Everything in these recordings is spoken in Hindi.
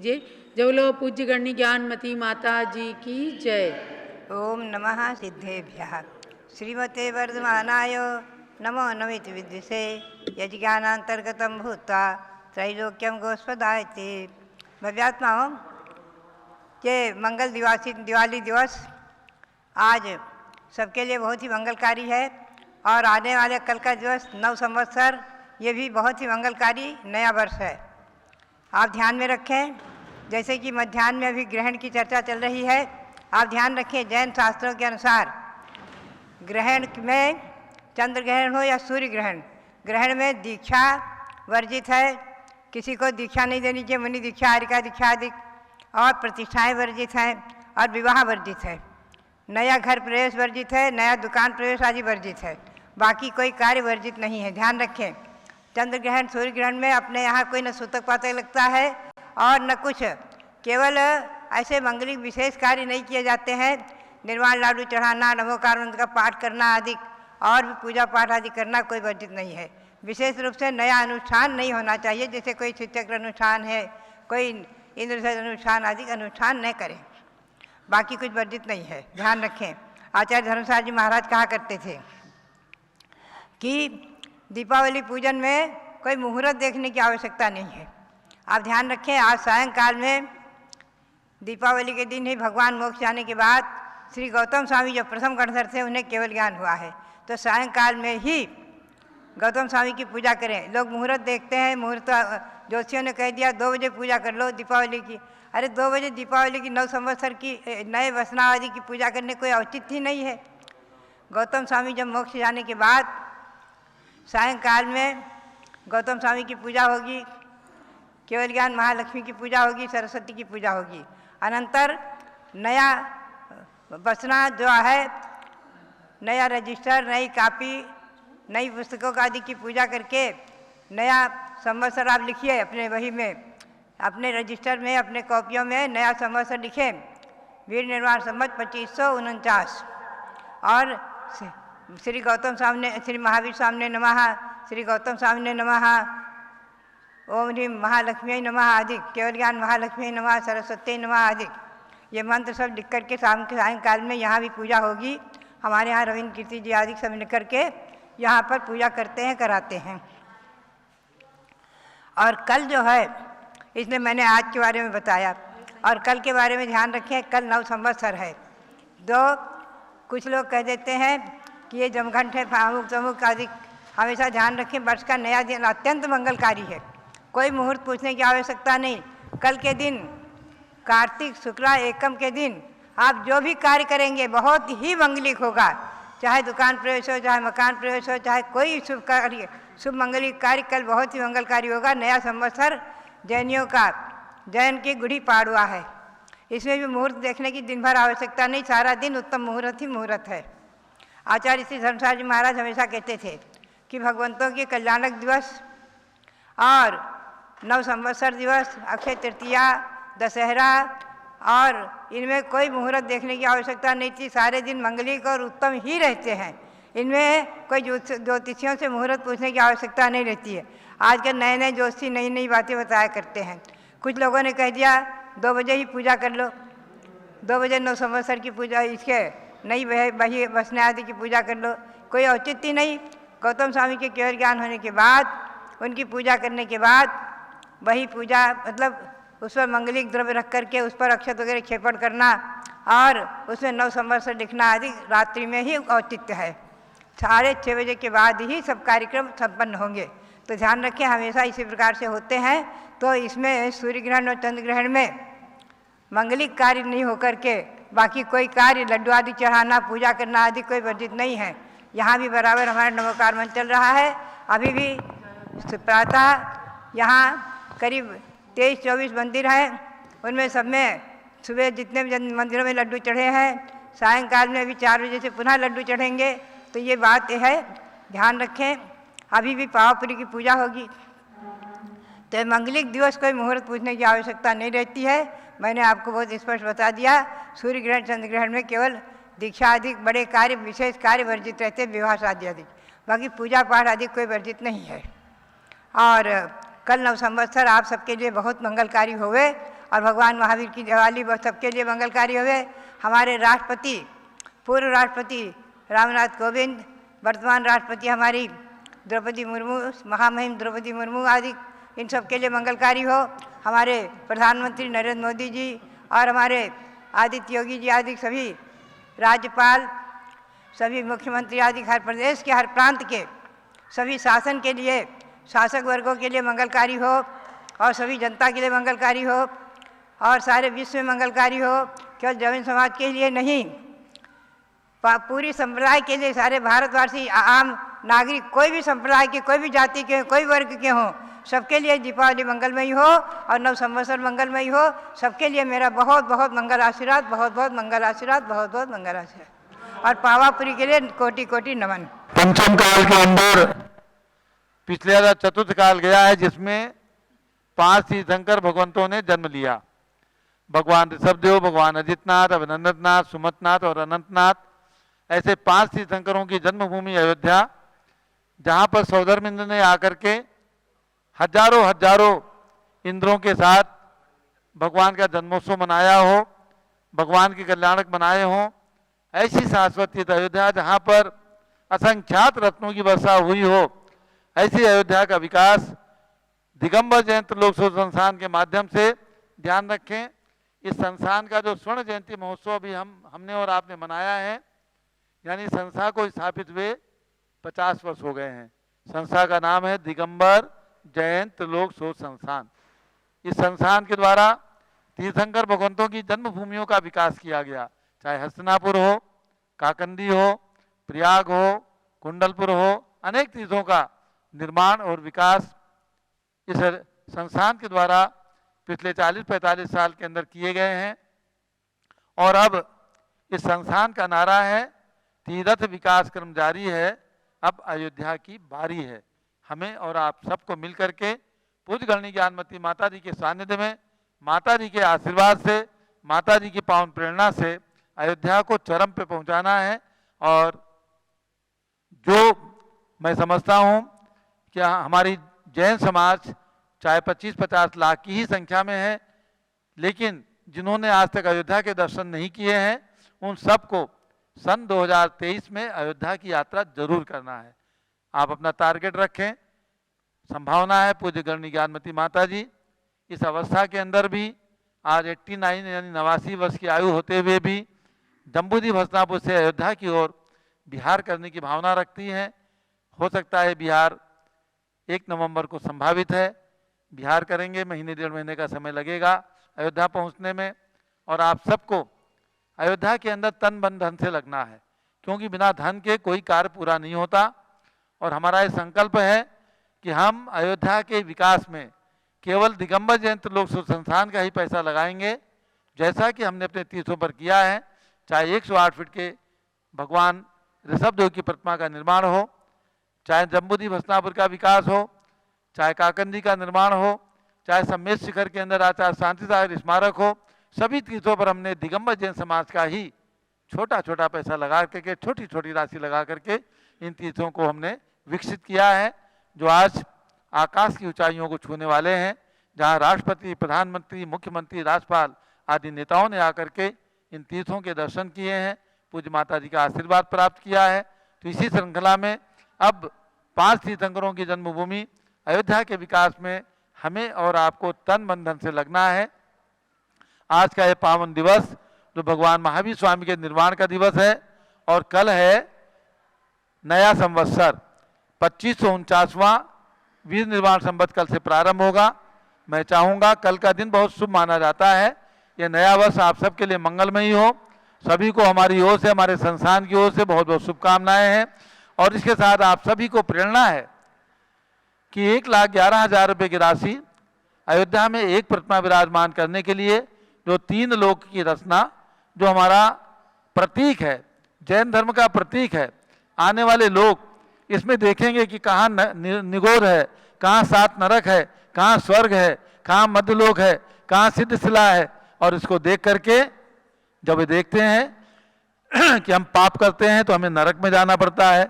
कीजिए। जवलो पूज्य गणनी ज्ञानमती माता जी की जय। ओम नमः सिद्धेभ्यः। श्रीमते वर्धमानाय नमो नमिति विद्विषे यज्ञानांतर्गतं भूत्वा त्रैलोक्यं गोस्पदायते। भव्यात्माओं, ये मंगल दिवाली दिवस आज सबके लिए बहुत ही मंगलकारी है और आने वाले कल का दिवस नव संवत्सर ये भी बहुत ही मंगलकारी नया वर्ष है। आप ध्यान में रखें, जैसे कि मध्याह्न में अभी ग्रहण की चर्चा चल रही है। आप ध्यान रखें, जैन शास्त्रों के अनुसार ग्रहण में चंद्र ग्रहण हो या सूर्य ग्रहण, ग्रहण में दीक्षा वर्जित है। किसी को दीक्षा नहीं देनी चाहिए, मुनि दीक्षा, हरिका दीक्षा आदि, और प्रतिष्ठाएं वर्जित हैं और विवाह वर्जित है। नया घर प्रवेश वर्जित है, नया दुकान प्रवेश आदि वर्जित है। बाकी कोई कार्य वर्जित नहीं है। ध्यान रखें, चंद्र ग्रहण सूर्य ग्रहण में अपने यहाँ कोई न सूतक पातक लगता है और न कुछ, केवल ऐसे मंगलिक विशेष कार्य नहीं किए जाते हैं। निर्वाण लाडू चढ़ाना, नमोकार मंत्र का पाठ करना आदि और भी पूजा पाठ आदि करना कोई वर्जित नहीं है। विशेष रूप से नया अनुष्ठान नहीं होना चाहिए, जैसे कोई शिवचक्र अनुष्ठान है, कोई इंद्र अनुष्ठान आदि अनुष्ठान न करें। बाकी कुछ वर्जित नहीं है। ध्यान रखें, आचार्य धर्मसार जी महाराज कहा करते थे कि दीपावली पूजन में कोई मुहूर्त देखने की आवश्यकता नहीं है। आप ध्यान रखें, आज सायंकाल में दीपावली के दिन ही भगवान मोक्ष जाने के बाद श्री गौतम स्वामी जो प्रथम गणधर थे उन्हें केवल ज्ञान हुआ है, तो सायंकाल में ही गौतम स्वामी की पूजा करें। लोग मुहूर्त देखते हैं, मुहूर्त ज्योतिषियों ने कह दिया 2 बजे पूजा कर लो दीपावली की। अरे 2 बजे दीपावली की, नव संवत्सर की, नए वसनावधि की पूजा करने कोई औचित्य ही नहीं है। गौतम स्वामी जब मोक्ष जाने के बाद सायंकाल में गौतम स्वामी की पूजा होगी, केवल ज्ञान महालक्ष्मी की पूजा होगी, सरस्वती की पूजा होगी। अनंतर नया वसना जो है, नया रजिस्टर, नई कापी, नई पुस्तकों का आदि की पूजा करके नया संवत्सर आप लिखिए अपने वही में, अपने रजिस्टर में, अपने कॉपियों में नया संवत्सर लिखें। वीर निर्वाण संवत 2549 और श्री गौतम स्वामी, श्री महावीर स्वामी नमः, श्री गौतम स्वामी नमः, ओम ह्रीं महालक्ष्मी नमः आदि, केवल ज्ञान महालक्ष्मी नमः, सरस्वती नमः आदि, ये मंत्र सब लिख करके सायंकाल में यहाँ भी पूजा होगी। हमारे यहाँ रविंद्र कीर्ति जी आदि सब मिल करके यहाँ पर पूजा करते हैं, कराते हैं। और कल जो है, इसलिए मैंने आज के बारे में बताया, और कल के बारे में ध्यान रखें, कल नव संवत्सर है। कुछ लोग कह देते हैं कि ये जमघंट है, अमुक तमुक आदि। हमेशा ध्यान रखें, वर्ष का नया दिन अत्यंत मंगलकारी है। कोई मुहूर्त पूछने की आवश्यकता नहीं। कल के दिन, कार्तिक शुक्ला एकम के दिन आप जो भी कार्य करेंगे बहुत ही मंगलिक होगा। चाहे दुकान प्रवेश हो, चाहे मकान प्रवेश हो, चाहे कोई शुभ कार्य, शुभ मंगलिक कार्य कल बहुत ही मंगलकारी होगा। नया संवत्सर जैनियों का, जैन की गुड़ी पाड़वा है। इसमें भी मुहूर्त देखने की दिन भर आवश्यकता नहीं, सारा दिन उत्तम मुहूर्त ही मुहूर्त है। आचार्य श्री धर्मसार जी महाराज हमेशा कहते थे कि भगवंतों के कल्याणक दिवस और नव संवत्सर दिवस, अक्षय तृतीया, दशहरा और इनमें कोई मुहूर्त देखने की आवश्यकता नहीं थी। सारे दिन मंगलिक और उत्तम ही रहते हैं। इनमें कोई ज्योतिषियों से मुहूर्त पूछने की आवश्यकता नहीं रहती है। आजकल नए नए ज्योतिषी नई नई बातें बताया करते हैं। कुछ लोगों ने कह दिया 2 बजे ही पूजा कर लो, 2 बजे नव संवत्सर की पूजा, इसके नई वही वसना आदि की पूजा कर लो। कोई औचित्य नहीं। गौतम स्वामी के केवल ज्ञान होने के बाद, उनकी पूजा करने के बाद वही पूजा, मतलब उस पर मंगलिक द्रव्य रख करके उस पर अक्षत वगैरह क्षेपण करना और उसमें नव संवत्सर लिखना आदि रात्रि में ही औचित्य है। 6:30 बजे के बाद ही सब कार्यक्रम संपन्न होंगे। तो ध्यान रखें, हमेशा इसी प्रकार से होते हैं। तो इसमें सूर्य ग्रहण और चंद्र ग्रहण में मंगलिक कार्य नहीं होकर के बाकी कोई कार्य, लड्डू आदि चढ़ाना, पूजा करना आदि कोई वर्जित नहीं है। यहाँ भी बराबर हमारा नमोकार मंत्र चल रहा है। अभी भी प्रातः यहाँ करीब 23-24 मंदिर हैं, उनमें सब में सुबह जितने भी मंदिरों में लड्डू चढ़े हैं, सायंकाल में अभी 4 बजे से पुनः लड्डू चढ़ेंगे। तो ये बात है, ध्यान रखें। अभी भी पावपुरी की पूजा होगी। तो मंगलिक दिवस कोई मुहूर्त पूछने की आवश्यकता नहीं रहती है। मैंने आपको बहुत स्पष्ट बता दिया। सूर्य ग्रहण चंद्र ग्रहण में केवल दीक्षा आदि बड़े कार्य, विशेष कार्य वर्जित रहते हैं, विवाह शादी आदि। बाकी पूजा पाठ आदि कोई वर्जित नहीं है। और कल नव संवत्सर आप सबके लिए बहुत मंगलकारी होवे और भगवान महावीर की दिवाली वह सबके लिए मंगलकारी होवे। हमारे राष्ट्रपति, पूर्व राष्ट्रपति रामनाथ कोविंद, वर्तमान राष्ट्रपति हमारी द्रौपदी मुर्मू, महामहिम द्रौपदी मुर्मू आदि, इन सब के लिए मंगलकारी हो। हमारे प्रधानमंत्री नरेंद्र मोदी जी और हमारे आदित्य योगी जी आदि सभी राज्यपाल, सभी मुख्यमंत्री आदि हर प्रदेश के, हर प्रांत के सभी शासन के लिए, शासक वर्गों के लिए मंगलकारी हो और सभी जनता के लिए मंगलकारी हो और सारे विश्व में मंगलकारी हो। केवल जैन समाज के लिए नहीं, पूरी संप्रदाय के लिए, सारे भारतवासी, आम नागरिक, कोई भी संप्रदाय के, कोई भी जाति के, कोई वर्ग के हों, सबके लिए दीपावली मंगलमयी हो और नव संवत्सर मंगलमयी हो। सबके लिए मेरा बहुत बहुत मंगल आशीर्वाद, बहुत बहुत मंगल आशीर्वाद, बहुत बहुत मंगल आशीर्वाद और पावापुरी के लिए कोटि कोटि नमन। पंचम काल के अंदर पिछले चतुर्थ काल गया है, जिसमें 5 तीर्थंकर भगवंतों ने जन्म लिया। भगवान ऋषभदेव, भगवान अजितनाथ, अभिनंदननाथ, सुमतनाथ और अनंतनाथ, ऐसे 5 तीर्थंकरों की जन्मभूमि अयोध्या, जहाँ पर सौधर्म इंद्र ने आकर के हजारों हजारों इंद्रों के साथ भगवान का जन्मोत्सव मनाया हो, भगवान के कल्याणक बनाए हों। ऐसी शाश्वत तीर्थ अयोध्या, जहाँ पर असंख्यात रत्नों की वर्षा हुई हो, ऐसी अयोध्या का विकास दिगंबर जयंती लोक संस्थान के माध्यम से ध्यान रखें। इस संस्थान का जो स्वर्ण जयंती महोत्सव भी हमने और आपने मनाया है, यानी संस्था को स्थापित हुए 50 वर्ष हो गए हैं। संस्था का नाम है दिगंबर जयंत त्रिलोक शोध संस्थान। इस संस्थान के द्वारा तीर्थंकर भगवंतों की जन्मभूमियों का विकास किया गया, चाहे हस्तिनापुर हो, काकंदी हो, प्रयाग हो, कुंडलपुर हो, अनेक तीर्थों का निर्माण और विकास इस संस्थान के द्वारा पिछले 40-45 साल के अंदर किए गए हैं। और अब इस संस्थान का नारा है, तीर्थ विकास क्रम जारी है, अब अयोध्या की बारी है। हमें और आप सबको मिलकर के पूज्य गणनी ज्ञानमती माता जी के सानिध्य में, माता जी के आशीर्वाद से, माता जी की पावन प्रेरणा से अयोध्या को चरम पे पहुंचाना है। और जो मैं समझता हूं कि हमारी जैन समाज चाहे 25-50 लाख की ही संख्या में है, लेकिन जिन्होंने आज तक अयोध्या के दर्शन नहीं किए हैं, उन सबको सन 2023 में अयोध्या की यात्रा जरूर करना है। आप अपना टारगेट रखें। संभावना है पूज्य गणनी ज्ञानमती माता जी इस अवस्था के अंदर भी, आज 89 यानी 89 वर्ष की आयु होते हुए भी जम्बूद्वीप हस्तिनापुर से अयोध्या की ओर बिहार करने की भावना रखती हैं। हो सकता है बिहार 1 नवंबर को संभावित है, बिहार करेंगे, महीने 1.5 महीने का समय लगेगा अयोध्या पहुंचने में। और आप सबको अयोध्या के अंदर तन मन धन से लगना है, क्योंकि बिना धन के कोई कार्य पूरा नहीं होता। और हमारा ये संकल्प है कि हम अयोध्या के विकास में केवल दिगंबर जयंती लोक संस्थान का ही पैसा लगाएंगे, जैसा कि हमने अपने तीर्थों पर किया है। चाहे 108 फीट के भगवान ऋषभदेव की प्रतिमा का निर्माण हो, चाहे जम्बूद्वीप हस्तिनापुर का विकास हो, चाहे काकंदी का निर्माण हो, चाहे सम्मेद शिखर के अंदर आचार्य शांति सागर स्मारक हो, सभी तीर्थों पर हमने दिगंबर जैन समाज का ही छोटा छोटा पैसा लगा करके, छोटी छोटी राशि लगा करके इन तीर्थों को हमने विकसित किया है, जो आज आकाश की ऊंचाइयों को छूने वाले हैं। जहां राष्ट्रपति, प्रधानमंत्री, मुख्यमंत्री, राज्यपाल आदि नेताओं ने आकर के इन तीर्थों के दर्शन किए हैं, पूज्य माता जी का आशीर्वाद प्राप्त किया है। तो इसी श्रृंखला में अब 5 तीर्थंकरों की जन्मभूमि अयोध्या के विकास में हमें और आपको तन मन धन से लगना है। आज का ये पावन दिवस जो भगवान महावीर स्वामी के निर्वाण का दिवस है, और कल है नया संवत्सर 2549वां वीर निर्वाण संवत कल से प्रारंभ होगा। मैं चाहूँगा, कल का दिन बहुत शुभ माना जाता है। ये नया वर्ष आप सबके लिए मंगलमयी हो। सभी को हमारी ओर से, हमारे संस्थान की ओर से बहुत बहुत शुभकामनाएं हैं। और इसके साथ आप सभी को प्रेरणा है कि 1,11,000 रुपये की राशि अयोध्या में एक प्रतिमा विराजमान करने के लिए, जो 3 लोक की रचना, जो हमारा प्रतीक है, जैन धर्म का प्रतीक है। आने वाले लोग इसमें देखेंगे कि कहाँ निगोर है, कहाँ 7 नरक है, कहाँ स्वर्ग है, कहाँ मध्यलोक है, कहाँ सिद्ध शिला है। और इसको देख करके जब ये देखते हैं कि हम पाप करते हैं तो हमें नरक में जाना पड़ता है,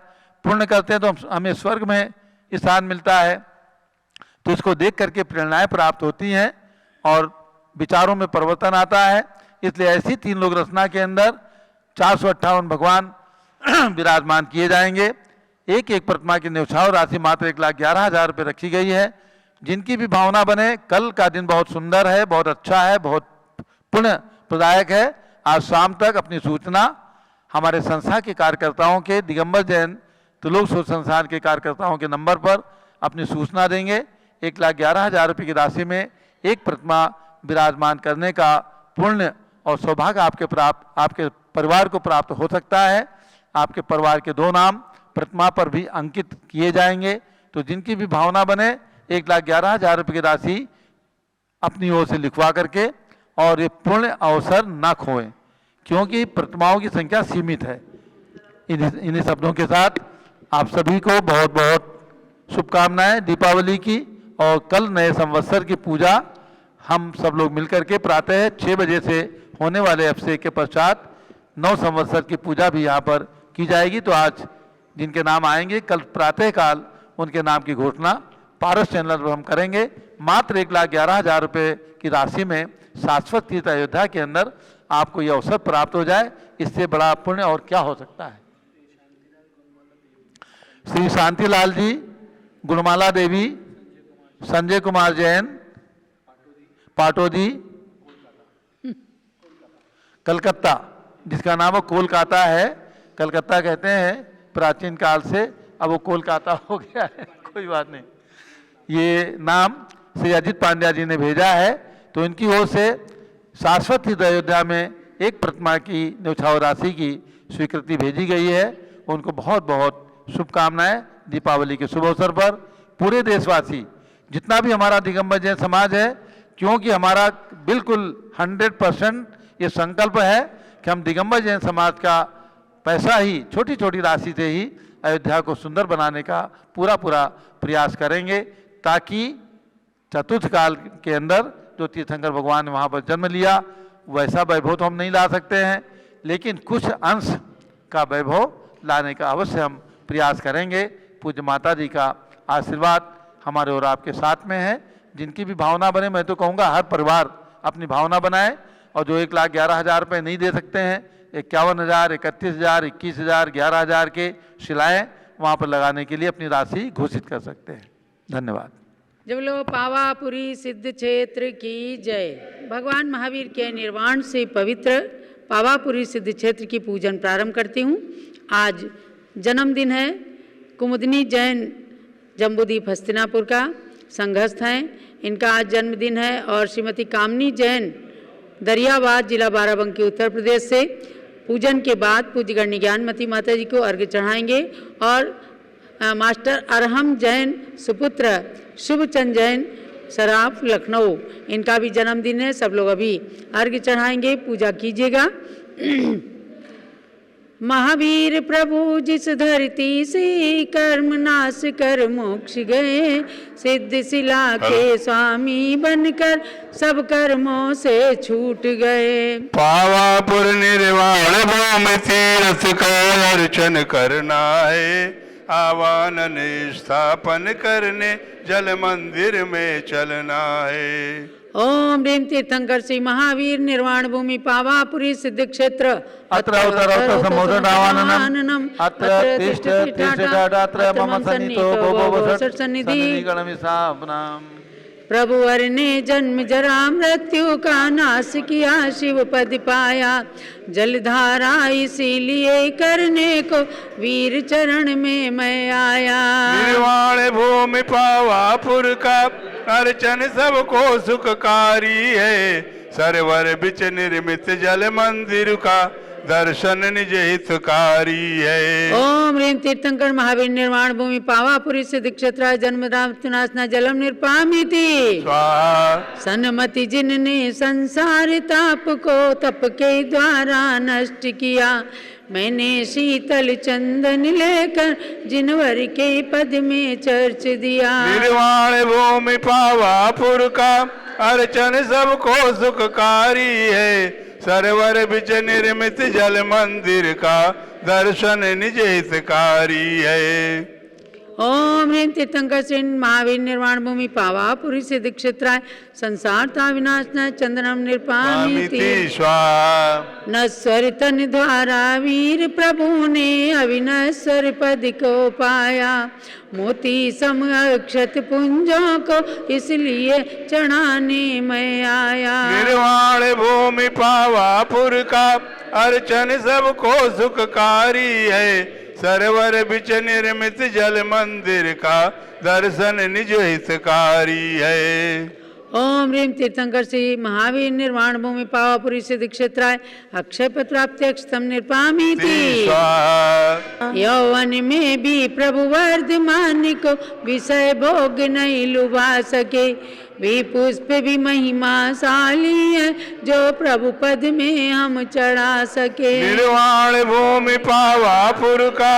पुण्य करते हैं तो हमें स्वर्ग में स्थान मिलता है, तो इसको देख करके प्रेरणाएं प्राप्त होती हैं। और विचारों में परिवर्तन आता है। इसलिए ऐसी 3 लोक रचना के अंदर 458 भगवान विराजमान किए जाएंगे। एक एक प्रतिमा की न्यौछावर राशि मात्र 1,11,000 रुपये रखी गई है। जिनकी भी भावना बने, कल का दिन बहुत सुंदर है, बहुत अच्छा है, बहुत पुण्य प्रदायक है। आज शाम तक अपनी सूचना हमारे संस्था के कार्यकर्ताओं के, दिगंबर जैन त्रिलोक शोध संस्थान के कार्यकर्ताओं के नंबर पर अपनी सूचना देंगे। 1,11,000 रुपये की राशि में एक प्रतिमा विराजमान करने का पुण्य और सौभाग्य आपके परिवार को प्राप्त हो सकता है। आपके परिवार के 2 नाम प्रतिमा पर भी अंकित किए जाएंगे। तो जिनकी भी भावना बने 1,11,000 रुपये की राशि अपनी ओर से लिखवा करके और ये पुण्य अवसर ना खोएं, क्योंकि प्रतिमाओं की संख्या सीमित है। इन्हीं शब्दों के साथ आप सभी को बहुत बहुत शुभकामनाएं दीपावली की। और कल नए संवत्सर की पूजा हम सब लोग मिलकर के प्रातः 6 बजे से होने वाले अभिषेक के पश्चात 9 संवत्सर की पूजा भी यहाँ पर की जाएगी। तो आज जिनके नाम आएंगे, कल प्रातःकाल उनके नाम की घोषणा पारस चैनल पर हम करेंगे। मात्र 1,11,000 रुपये की राशि में शाश्वत तीर्थ अयोध्या के अंदर आपको यह अवसर प्राप्त हो जाए, इससे बड़ा पुण्य और क्या हो सकता है। श्री शांतिलाल जी, गुणमाला देवी, संजय कुमार जैन, पाटोदी, कलकत्ता, जिसका नाम वो कोलकाता है। कलकत्ता कहते हैं प्राचीन काल से, अब वो कोलकाता हो गया है, कोई बात नहीं। ये नाम श्री अजित पांड्या जी ने भेजा है। तो इनकी ओर से शाश्वत तीर्थ अयोध्या में एक प्रतिमा की न्यौछावर राशि की स्वीकृति भेजी गई है। उनको बहुत बहुत शुभकामनाएं दीपावली के शुभ अवसर पर। पूरे देशवासी, जितना भी हमारा दिगंबर जैन समाज है, क्योंकि हमारा बिल्कुल 100% ये संकल्प है कि हम दिगंबर जैन समाज का पैसा ही, छोटी छोटी राशि से ही अयोध्या को सुंदर बनाने का पूरा प्रयास करेंगे, ताकि चतुर्थ काल के अंदर जो तीर्थंकर भगवान ने वहाँ पर जन्म लिया, वैसा वैभव तो हम नहीं ला सकते हैं, लेकिन कुछ अंश का वैभव लाने का अवश्य हम प्रयास करेंगे। पूज्य माता जी का आशीर्वाद हमारे और आपके साथ में है। जिनकी भी भावना बने, मैं तो कहूँगा हर परिवार अपनी भावना बनाए, और जो 1,11,000 रुपये नहीं दे सकते हैं, 51,000, 31,000, 21,000, 11,000 के शिलाएँ वहाँ पर लगाने के लिए अपनी राशि घोषित कर सकते हैं। धन्यवाद। जब लो पावापुरी सिद्ध क्षेत्र की जय। भगवान महावीर के निर्वाण से पवित्र पावापुरी सिद्ध क्षेत्र की पूजन प्रारंभ करती हूँ। आज जन्मदिन है कुमुदनी जैन जम्बूदीप हस्तिनापुर का, संघस्थ हैं, इनका आज जन्मदिन है। और श्रीमती कामनी जैन दरियाबाद, जिला बाराबंकी, उत्तर प्रदेश से पूजन के बाद पूज्यगण्य ज्ञानमती माता जी को अर्घ्य चढ़ाएंगे। और मास्टर अरहम जैन सुपुत्र शुभचंद जैन सराफ, लखनऊ, इनका भी जन्मदिन है। सब लोग अभी अर्घ्य चढ़ाएंगे, पूजा कीजिएगा। महावीर प्रभु जिस धरती से कर्म नाश कर मोक्ष गए, सिद्ध शिला के स्वामी बनकर सब कर्मों से छूट गए। पावापुर निर्वाण भूमि तीर्थ का अर्चन करना है, आवानन स्थापन करने जल मंदिर में चलना है। ओम ह्रीं तीर्थंकर श्री महावीर निर्वाण भूमि पावापुरी सिद्ध क्षेत्र अत्र समुद्रदावाननम अत्र तिष्ठ अत्र मम सन्निधो भो सन्निधि गणमिषाभनाम। प्रभु वर ने जन्म जरा मृत्यु का नाश किया, शिव पद पाया जलधारा इसीलिए करने को वीर चरण में मैं आया। निर्वाण भूमि पावापुर का अर्चन सबको सुखकारी है, सरवर बिच निर्मित जल मंदिर का दर्शन निज हितकारी है। ओम ह्रीं तीर्थंकर महावीर निर्वाण भूमि पावापुरी सिद्ध क्षेत्र जन्मनाशना जलम निर्पामिति स्वाहा। सन्मति जिनने संसार ताप को तप के द्वारा नष्ट किया, मैंने शीतल चंदन लेकर जिनवर के पद में चर्च दिया। निर्वाण भूमि पावापुर का अर्चन सबको सुखकारी है, सरवर बिच निर्मित जल मंदिर का दर्शन निज हितकारी है। ओम ह्रीं तीर्थंकर श्री महावीर निर्वाण भूमि पावापुरी सिद्ध क्षेत्राय संसार था विनाशनाय चंदनम निर्पामिति स्वाहा नश्वर तन द्वारा वीर प्रभु ने अविनश्वर पद को पाया। मोती सम अक्षत पुंजों को इसलिए चढ़ाने मैं आया। निर्वाण भूमि पावापुर का अर्चन सबको सुखकारी है। सरवर बिच निर्मित जल मंदिर का दर्शन निज हितकारी है। ओम ह्रीं तीर्थंकर श्री महावीर निर्वाण भूमि पावापुरी सिद्ध क्षेत्राय अक्षय पत्राप्त्यक्षतम निर्पामिति स्वाहा यौवन में भी प्रभु वर्धमान को विषय भोग नहीं लुभा सके। वे पुष्प भी महिमाशाली है जो प्रभु पद में हम चढ़ा सके। निर्वाण भूमि पावापुर का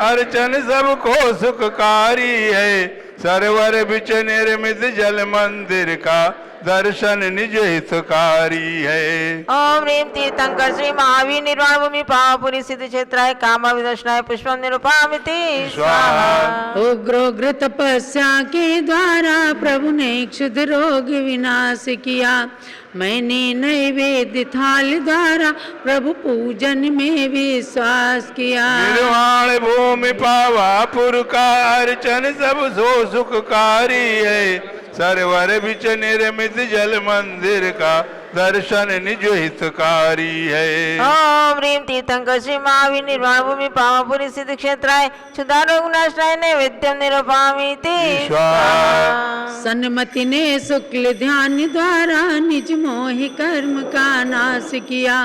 अर्चन सबको सुखकारी है। सरवर बिच निर्मित जल मंदिर का दर्शन निज हितकारी है। ओम ह्रीं तीर्थंकर श्री महावीर निर्वाण भूमि पावापुरी सिद्ध क्षेत्राय काम विदर्शनाय पुष्पम निरूपामिति स्वाहा। उग्रोग्र तपस्या के द्वारा प्रभु ने क्षुद्र रोग विनाश किया। मैंने नैवेद्य थाल द्वारा प्रभु पूजन में विश्वास किया। निर्वाण भूमि पावापुर का अर्चन सब सो सुखकारी है। सरवर बिच निर्मित जल मंदिर का दर्शन निज हितकारी है। ओम ह्रीं तीर्थंकर श्री महावीर निर्वाण भूमि पावापुरी सिद्ध क्षेत्राय क्षुधारोग नाशनाय नैवेद्यम निरूपामिति स्वाहा। सन्मति ने शुक्ल ध्यान द्वारा निज मोहि कर्म का नाश किया।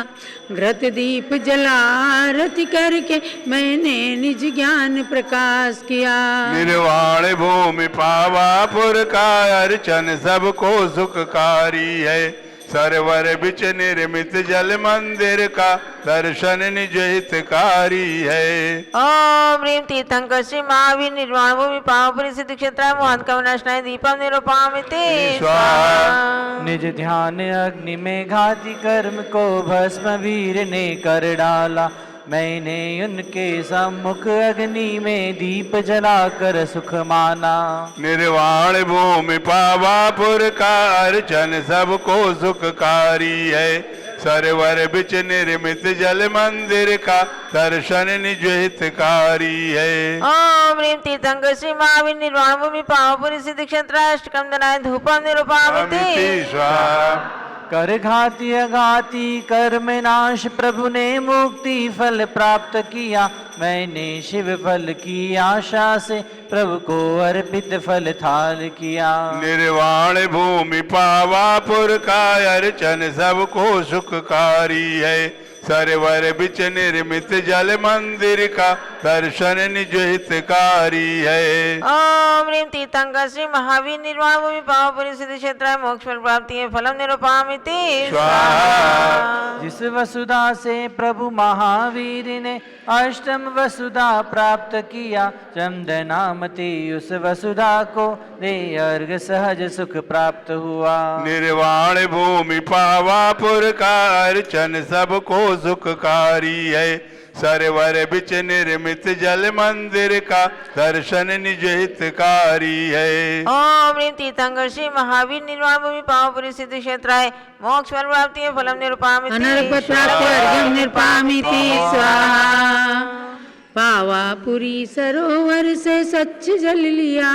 घृत दीप जलारति करके मैंने निज ज्ञान प्रकाश किया। निर्वाण भूमि पावापुर का अर्चन सबको सुखकारी है। सरवर बिच निर्मित जल मंदिर का दर्शन निज हितकारी है। ओम ह्रीं तीर्थंकर श्री महावीर निर्वाण भूमि पावापुरी सिद्ध क्षेत्राय मोहन कवनाशनाय दीपम निरूपामिति स्वाहा। निज ध्यान अग्नि में घाती कर्म को भस्म वीर ने कर डाला। मैंने उनके सम्मुख अग्नि में दीप जलाकर सुख माना। निर्वाण भूमि पावापुर का अर्चन सबको सुखकारी है। सरवर बिच निर्मित जल मंदिर का दर्शन निज हितकारी है। ओम ह्रीं तीर्थंकर श्री महावीर निर्वाण भूमि पावापुरी सिद्ध क्षेत्राय अष्टकम दनाय धूपम निरूपामिति स्वाहा। कर घाती अघाती कर्म नाश प्रभु ने मुक्ति फल प्राप्त किया। मैंने शिव फल की आशा से प्रभु को अर्पित फल थाल किया। निर्वाण भूमि पावापुर का अर्चन सबको सुखकारी है। सरवर बिच निर्मित जल मंदिर का दर्शन निज हितकारी है। ओम ह्रीं तीर्थंकर श्री महावीर निर्वाण भूमि पावापुरी सिद्ध क्षेत्राय मोक्ष फल प्राप्ति है फलम निरूपामिति स्वाहा। जिस वसुधा से प्रभु महावीर ने अष्टम वसुधा प्राप्त किया। चंदनामती उस वसुधा को दे अर्घ सहज सुख प्राप्त हुआ। निर्वाण भूमि पावापुर का अर्चन सबको सुखकारी है। सरवर बिच निर्मित जल मंदिर का दर्शन निज हितकारी है। ओम ह्रीं तीर्थंकर श्री महावीर निर्वाण भूमि पावापुरी सिद्ध क्षेत्राय मोक्ष फल प्राप्ति है फलम निरूपामिति अनर्पत्राप्त्यर्घ्यं निर्पामिति स्वाहा। पावापुरी सरोवर से सच्च जल लिया।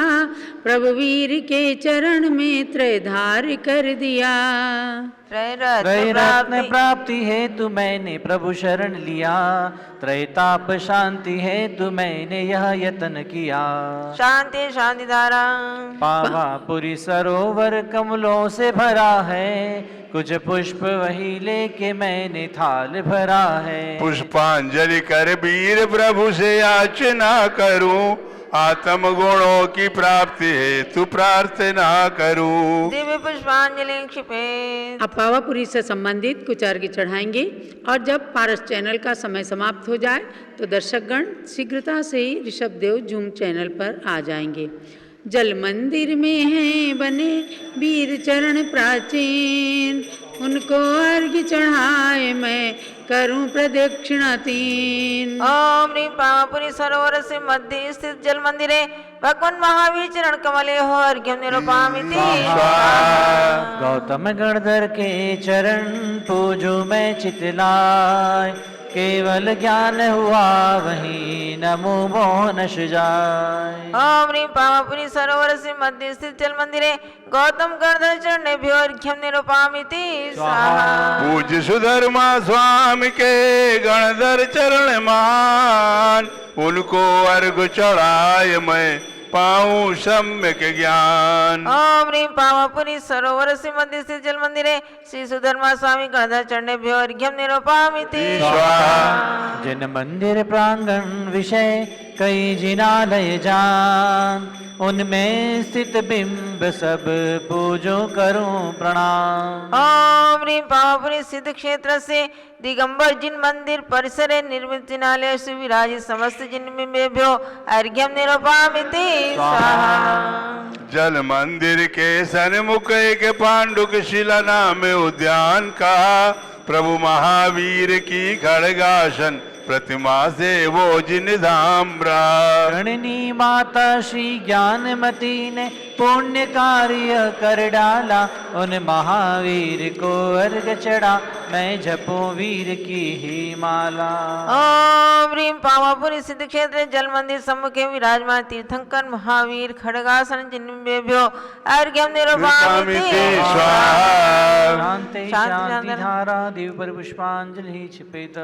प्रभु वीर के चरण में त्रयधार कर दिया। त्रय रत्न प्राप्ति हेतु मैंने प्रभु शरण लिया। त्रैताप शांति हेतु मैंने यह यत्न किया। शांति शांति धारा पावापुरी सरोवर कमलों से भरा है। कुछ पुष्प वही लेके मैंने थाल भरा है। पुष्पांजलि कर वीर प्रभु से याचना करूं। आत्म गुणों की प्राप्ति हेतु प्रार्थना करूं। दिव्य पुष्पांजलि क्षिपेत। अब पावापुरी से संबंधित कुछ अर्घ्य चढ़ाएंगे और जब पारस चैनल का समय समाप्त हो जाए तो दर्शकगण शीघ्रता से ही ऋषभदेव जूम चैनल पर आ जाएंगे। जल मंदिर में हैं बने वीर चरण प्राचीन। उनको अर्घ्य चढ़ाए मैं करूं प्रदक्षिणा 3। ओम ह्रीं पावापुरी सरोवर से मध्य स्थित जल मंदिरे भगवान महावीर चरण कमले हो अर्घ्यम निरूपयामि। गौतम गणधर के चरण पूजो मैं चितलाय, केवल ज्ञान हुआ वही नमो मोहनश जाय। ओम ह्रीं पावापुरी सरोवर से मध्य स्थित जल मंदिरे गौतम गणधर चरणेभ्यो अर्घ्यम निरूपयामि। पूज्य सुधर्मा स्वामी के गणधर चरण मान, उनको अर्घ चढ़ाए मैं पाऊं सम्यक ज्ञान। ओम ह्रीं पावापुरी सरोवर से मध्य स्थित जल मंदिरे श्री सुधर्मा स्वामी गणधर चरणेभ्यो अर्घ्यम निरूपयामि। जिन मंदिर प्रांगण विषय कई जिनालय जान, उनमें स्थित बिंब सब पूजो करूं प्रणाम। ओम ह्रीं पावापुरी सिद्ध क्षेत्र से दिगंबर जिन मंदिर परिसरे निर्मित जिनालय से विराजित समस्त जिनमेभ्यो अर्घ्यम निरूपयामि। जल मंदिर के सन्मुख एक पांडुक शिला नाम उद्यान का, प्रभु महावीर की खड़गासन प्रतिमा से वो जिन धाम गणनी माता श्री ज्ञानमती ने पुण्य कार्य कर डाला, उन महावीर को अर्घ चढ़ा मैं जपो वीर की ही माला। ओम ह्रीं पावापुरी सिद्ध क्षेत्र जल मंदिर सम्मुखे विराजमान तीर्थंकर महावीर खड़गासन जिनमेभ्यो अर्घ्यम निरूपयामि। शांति शांति धारा दिव्य पर पुष्पांजलि क्षिपेत।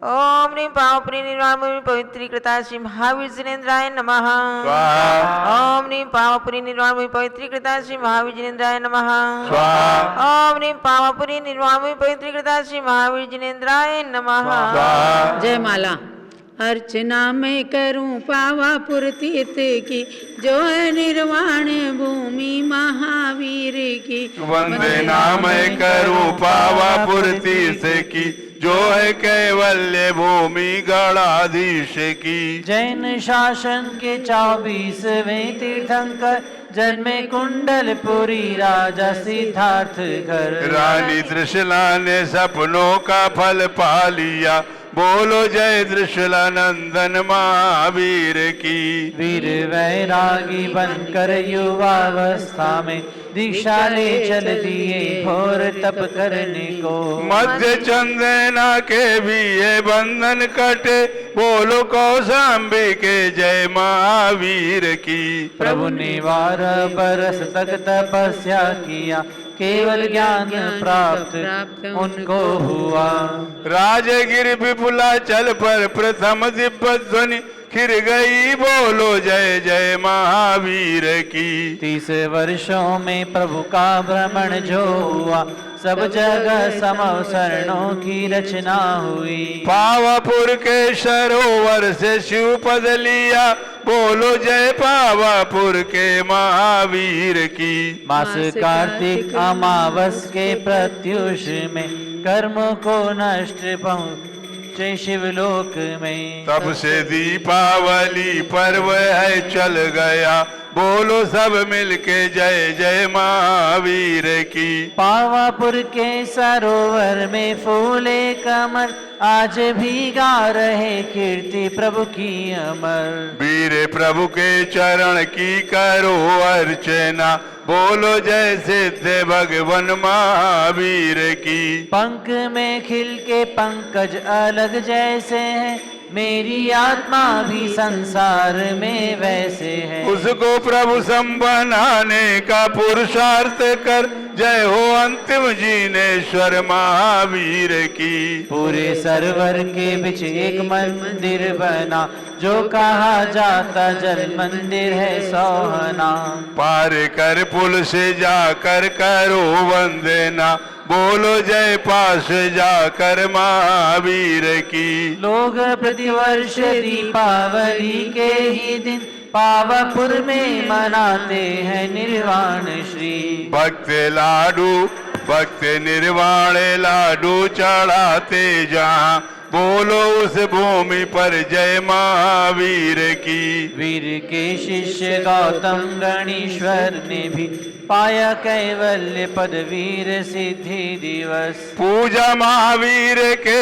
ओम ह्रीं पावापुरी निर्वाण भूमि पवित्रीकृता श्री महावीर जिनेन्द्राय नमः। ओम ह्रीं पावापुरी निर्वाण भूमि पवित्रीकृता श्री महावीर जिनेन्द्राय नमः। ओम ह्रीं पावापुरी निर्वाण भूमि पवित्रीकृता श्री महावीर जिनेन्द्राय नमः। जय माला। अर्चना मैं करूं पावापुर तीर्थ की, जो है निर्वाण भूमि महावीर की। वंदना मैं करूं पावापुर तीर्थ की, जो है कैवल्य भूमि गणाधीश की। जैन शासन के 24वें तीर्थंकर जन्मे कुंडलपुरी राजा सिद्धार्थ घर। रानी त्रिशला ने सपनों का फल पा लिया, बोलो जय त्रिशला नंदन महावीर की। वीर वैरागी बनकर युवावस्था में दीक्षा ले चल दिए घोर तप करने को। मध्य चंदना के भी ये बंधन कटे, बोलो कौशाम्बी के जय महावीर की। प्रभु ने 12 बरस तक तपस्या किया, केवल ज्ञान प्राप्त उनको हुआ। राजगिर विपुला चल पर प्रथम दिव्य ध्वनि खिर गई, बोलो जय जय महावीर की। 30 वर्षों में प्रभु का भ्रमण जो हुआ, सब जगह समवसरणों की रचना हुई। पावापुर के सरोवर से शिव पद लिया, बोलो जय पावापुर के महावीर की। मास कार्तिक अमावस के प्रत्युष में कर्म को नष्ट पहुँचे शिवलोक में। तब से दीपावली पर्व है चल गया, बोलो सब मिलके जय जय महावीर की। पावापुर के सरोवर में फूले कमल, आज भी गा रहे कीर्ति प्रभु की अमर। वीर प्रभु के चरण की करो अर्चना, बोलो जय सिद्ध भगवान महावीर की। पंख में खिल के पंकज अलग जैसे हैं, मेरी आत्मा भी संसार में वैसे है। उसको प्रभु संबनाने का पुरुषार्थ कर, जय हो अंतिम जिनेश्वर महावीर की। पूरे सरवर के बीच एक मंदिर बना, जो कहा जाता जल मंदिर है सोहना। पार कर पुल से जाकर करो वंदना, बोलो जय पास जाकर महावीर की। लोग प्रतिवर्ष दीपावली के ही दिन पावापुर में मनाते हैं निर्वाण श्री। भक्त निर्वाण लाडू चढ़ाते जहाँ, बोलो उस भूमि पर जय महावीर की। वीर के शिष्य गौतम रणीश्वर ने भी पाया कैवल्य पद वीर सिद्धि दिवस। पूजा महावीर के